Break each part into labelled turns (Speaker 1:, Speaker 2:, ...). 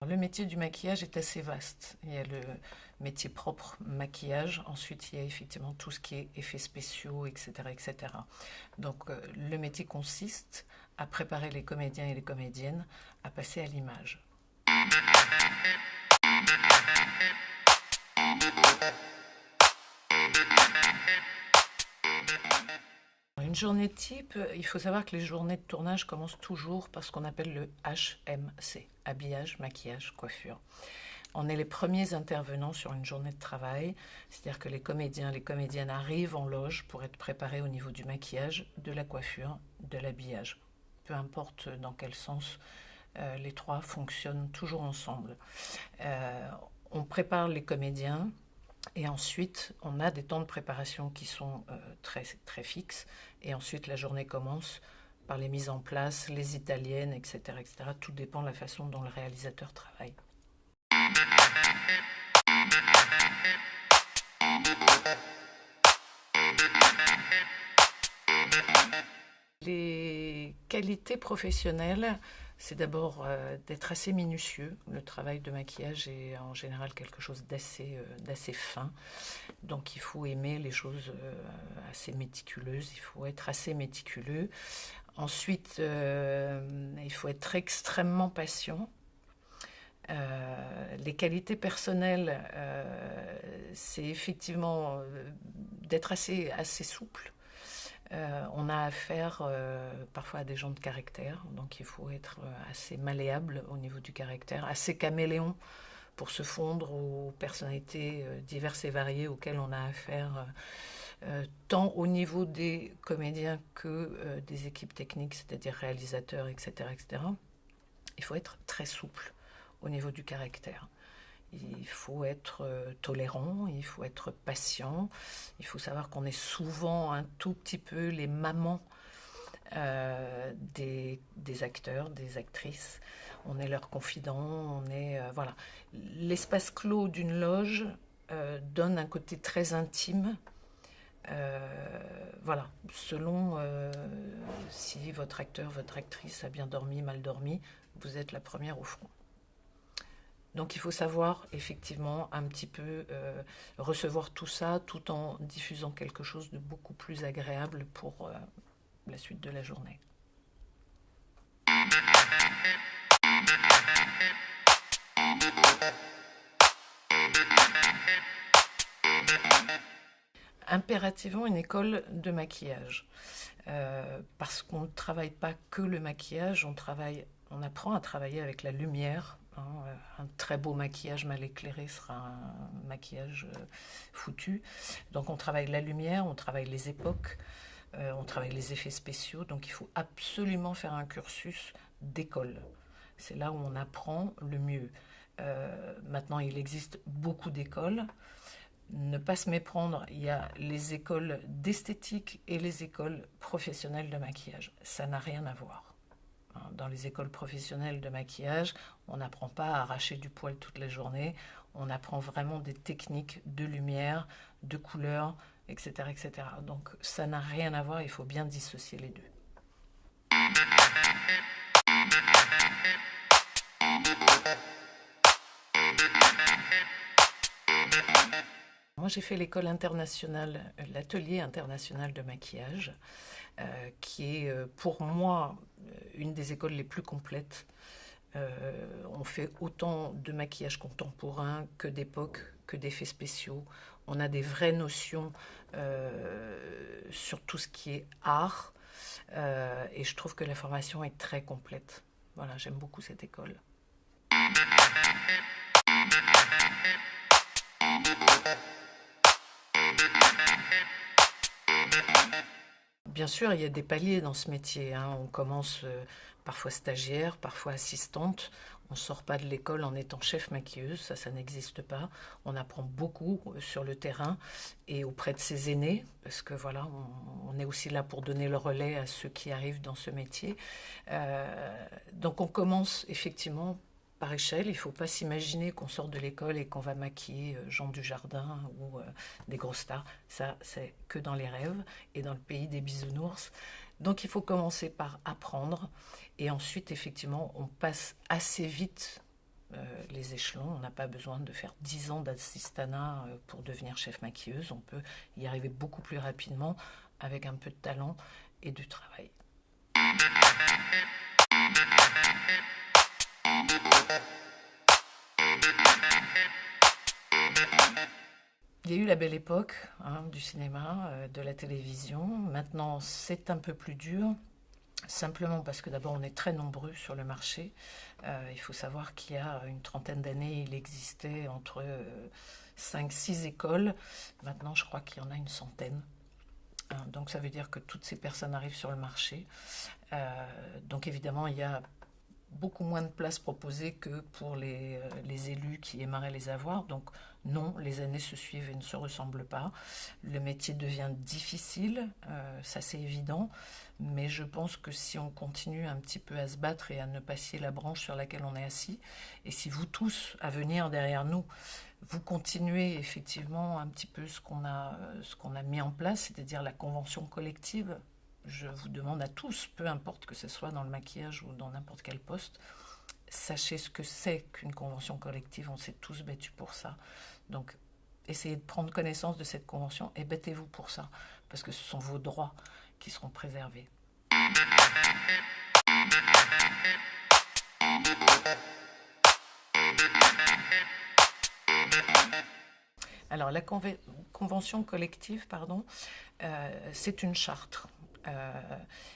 Speaker 1: Le métier du maquillage est assez vaste. Il y a le métier propre maquillage, ensuite il y a effectivement tout ce qui est effets spéciaux, etc. etc. Donc le métier consiste à préparer les comédiens et les comédiennes à passer à l'image. Une journée type, il faut savoir que les journées de tournage commencent toujours par ce qu'on appelle le HMC, habillage, maquillage, coiffure. On est les premiers intervenants sur une journée de travail, c'est-à-dire que les comédiens, les comédiennes arrivent en loge pour être préparés au niveau du maquillage, de la coiffure, de l'habillage. Peu importe dans quel sens, les trois fonctionnent toujours ensemble. On prépare les comédiens et ensuite on a des temps de préparation qui sont très, très fixes et ensuite la journée commence par les mises en place, les italiennes, etc., etc. Tout dépend de la façon dont le réalisateur travaille. Les qualités professionnelles, c'est d'abord d'être assez minutieux. Le travail de maquillage est en général quelque chose d'assez fin. Donc il faut aimer les choses assez méticuleuses, il faut être assez méticuleux. Ensuite, il faut être extrêmement patient. Les qualités personnelles, c'est effectivement d'être assez souple. On a affaire parfois à des gens de caractère, donc il faut être assez malléable au niveau du caractère, assez caméléon pour se fondre aux personnalités diverses et variées auxquelles on a affaire, tant au niveau des comédiens que des équipes techniques, c'est-à-dire réalisateurs, etc., etc. Il faut être très souple au niveau du caractère. Il faut être tolérant, il faut être patient, il faut savoir qu'on est souvent un tout petit peu les mamans des acteurs, des actrices. On est leurs confidents, on est... voilà. L'espace clos d'une loge donne un côté très intime. Voilà, selon si votre acteur, votre actrice a bien dormi, mal dormi, vous êtes la première au front. Donc il faut savoir effectivement un petit peu recevoir tout ça tout en diffusant quelque chose de beaucoup plus agréable pour la suite de la journée. Impérativement une école de maquillage, parce qu'on ne travaille pas que le maquillage, on apprend à travailler avec la lumière. Un très beau maquillage mal éclairé sera un maquillage foutu. Donc on travaille la lumière, on travaille les époques, on travaille les effets spéciaux. Donc il faut absolument faire un cursus d'école. C'est là où on apprend le mieux. Maintenant, il existe beaucoup d'écoles. Ne pas se méprendre, il y a les écoles d'esthétique et les écoles professionnelles de maquillage. Ça n'a rien à voir. Dans les écoles professionnelles de maquillage, on n'apprend pas à arracher du poil toute la journée. On apprend vraiment des techniques de lumière, de couleur, etc., etc. Donc ça n'a rien à voir, il faut bien dissocier les deux. Moi, j'ai fait l'école internationale, l'atelier international de maquillage, qui est pour moi une des écoles les plus complètes. On fait autant de maquillage contemporain que d'époque, que d'effets spéciaux. On a des vraies notions sur tout ce qui est art, et je trouve que la formation est très complète. Voilà, j'aime beaucoup cette école. Bien sûr, il y a des paliers dans ce métier. On commence parfois stagiaire, parfois assistante. On ne sort pas de l'école en étant chef maquilleuse, ça n'existe pas. On apprend beaucoup sur le terrain et auprès de ses aînés, parce que voilà, on est aussi là pour donner le relais à ceux qui arrivent dans ce métier. Donc on commence effectivement par échelle. Il ne faut pas s'imaginer qu'on sort de l'école et qu'on va maquiller Jean Dujardin ou des grosses stars. Ça, c'est que dans les rêves et dans le pays des bisounours. Donc il faut commencer par apprendre et ensuite, effectivement, on passe assez vite les échelons. On n'a pas besoin de faire 10 ans d'assistanat pour devenir chef maquilleuse. On peut y arriver beaucoup plus rapidement avec un peu de talent et du travail. Il y a eu la belle époque du cinéma, de la télévision. Maintenant, c'est un peu plus dur. Simplement parce que d'abord on est très nombreux sur le marché. Il faut savoir qu'il y a une trentaine d'années, il existait entre 5-6 écoles. Maintenant je crois qu'il y en a une centaine. Donc ça veut dire que toutes ces personnes arrivent sur le marché. Donc évidemment il y a beaucoup moins de places proposées que pour les élus qui aimeraient les avoir. Donc non, les années se suivent et ne se ressemblent pas. Le métier devient difficile, ça c'est évident, mais je pense que si on continue un petit peu à se battre et à ne pas scier la branche sur laquelle on est assis, et si vous tous, à venir derrière nous, vous continuez effectivement un petit peu ce qu'on a mis en place, c'est-à-dire la convention collective. Je vous demande à tous, peu importe que ce soit dans le maquillage ou dans n'importe quel poste, sachez ce que c'est qu'une convention collective. On s'est tous battus pour ça. Donc, essayez de prendre connaissance de cette convention et battez-vous pour ça, parce que ce sont vos droits qui seront préservés. Alors, la convention collective, pardon, c'est une charte.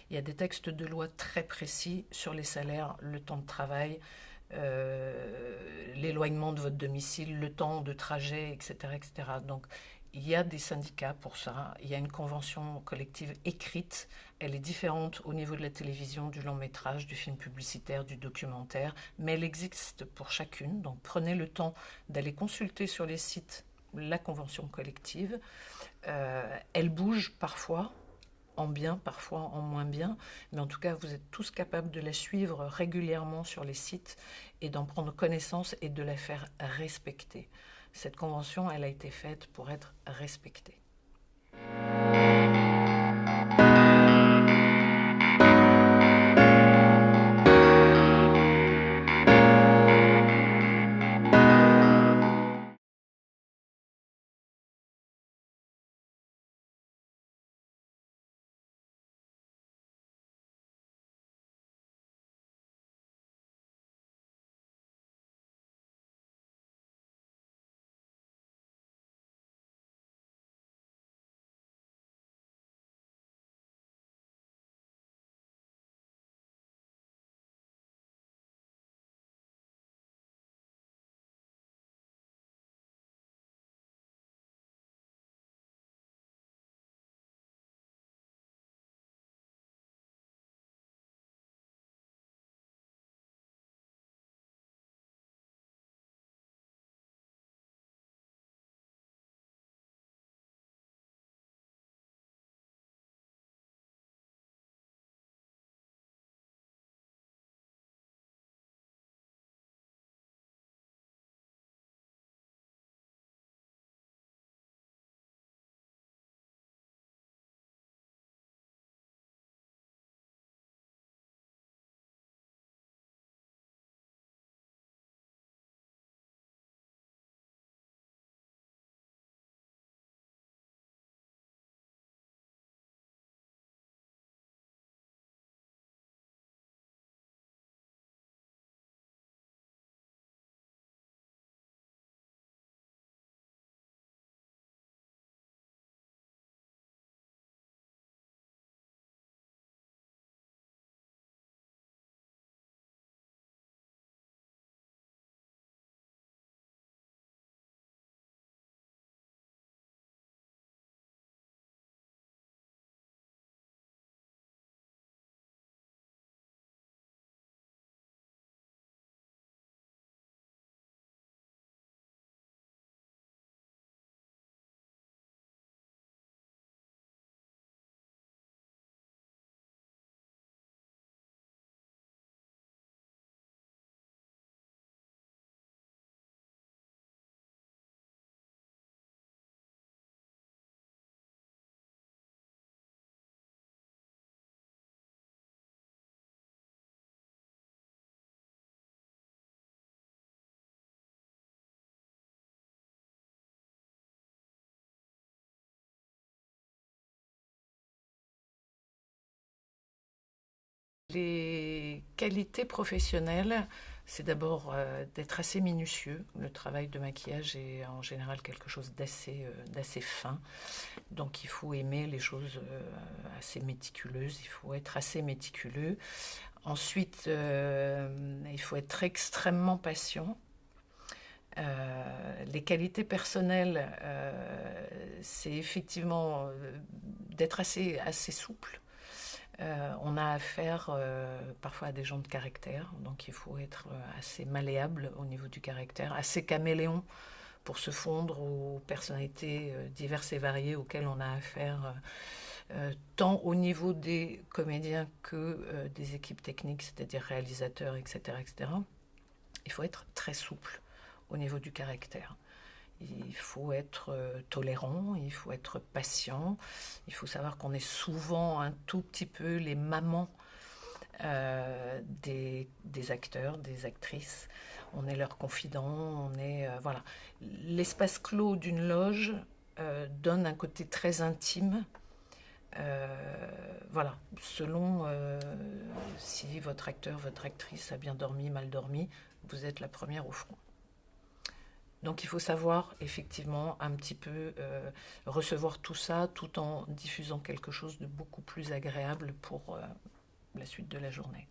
Speaker 1: Il y a des textes de loi très précis sur les salaires, le temps de travail, l'éloignement de votre domicile, le temps de trajet, etc., etc. Donc, il y a des syndicats pour ça. Il y a une convention collective écrite. Elle est différente au niveau de la télévision, du long métrage, du film publicitaire, du documentaire, mais elle existe pour chacune. Donc, prenez le temps d'aller consulter sur les sites la convention collective. Elle bouge parfois, en bien, parfois en moins bien, mais en tout cas, vous êtes tous capables de la suivre régulièrement sur les sites et d'en prendre connaissance et de la faire respecter. Cette convention, elle a été faite pour être respectée. Les qualités professionnelles, c'est d'abord d'être assez minutieux. Le travail de maquillage est en général quelque chose d'assez fin. Donc il faut aimer les choses assez méticuleuses, il faut être assez méticuleux. Ensuite, il faut être extrêmement patient. Les qualités personnelles, c'est effectivement d'être assez souple. On a affaire parfois à des gens de caractère, donc il faut être assez malléable au niveau du caractère, assez caméléon pour se fondre aux personnalités diverses et variées auxquelles on a affaire, tant au niveau des comédiens que des équipes techniques, c'est-à-dire réalisateurs, etc., etc. Il faut être très souple au niveau du caractère. Il faut être tolérant, il faut être patient, il faut savoir qu'on est souvent un tout petit peu les mamans des acteurs, des actrices. On est leurs confidents, on est... voilà. L'espace clos d'une loge donne un côté très intime. Voilà, selon si votre acteur, votre actrice a bien dormi, mal dormi, vous êtes la première au front. Donc il faut savoir effectivement un petit peu recevoir tout ça tout en diffusant quelque chose de beaucoup plus agréable pour la suite de la journée.